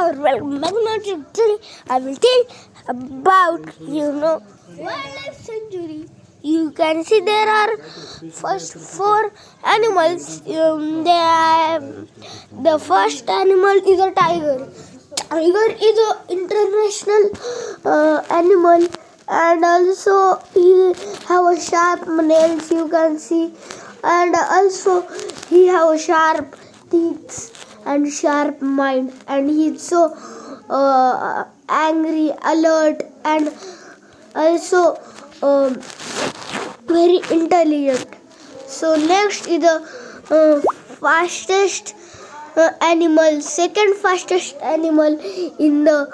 or welcome back to today. I will tell about wildlife sanctuary. You can see there are first four animals. The first animal is a tiger. Tiger is an international animal, and also he have a sharp nails. You can see, and also he have a sharp teeth and sharp mind, and he's so angry, alert, and also very intelligent. So next is the fastest animal. Second fastest animal in the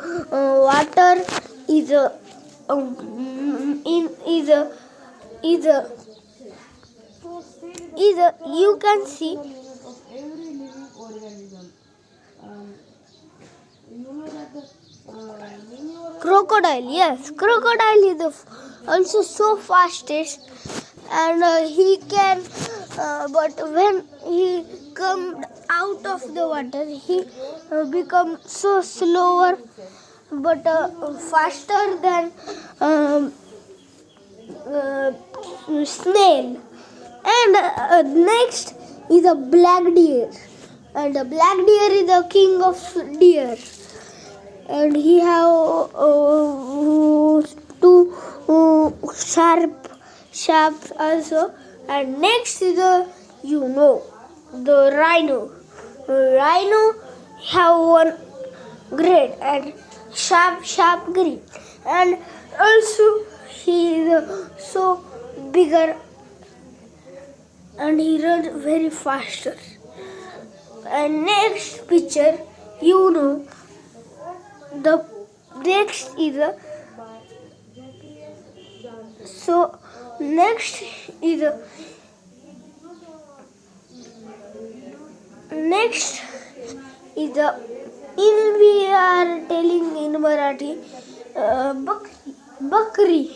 water is you can see crocodile. Yes, crocodile is also so fastest, and he can but when he come out of the water he become so slower but faster than snail. And next is a black deer, and the black deer is the king of deer, and he have two sharp also. And next is the rhino. Rhino have one great and sharp green, and also he is so bigger, and he runs very faster. And next picture, the next is next is we are telling in Marathi bakri,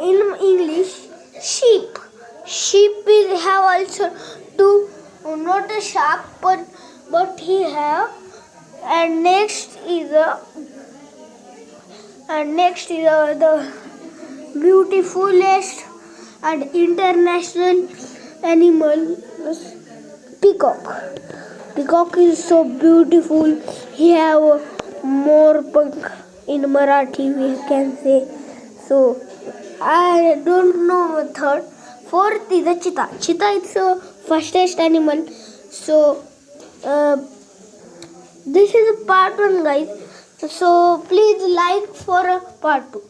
in English sheep. Sheep is have also two, not a sharp but he have. And next is the beautifulest and international animal, peacock. Peacock is so beautiful. He have more punk in Marathi we can say. So I don't know third. Fourth is the cheetah. Cheetah is the fastest animal. So this is part 1, guys. So please like for part 2.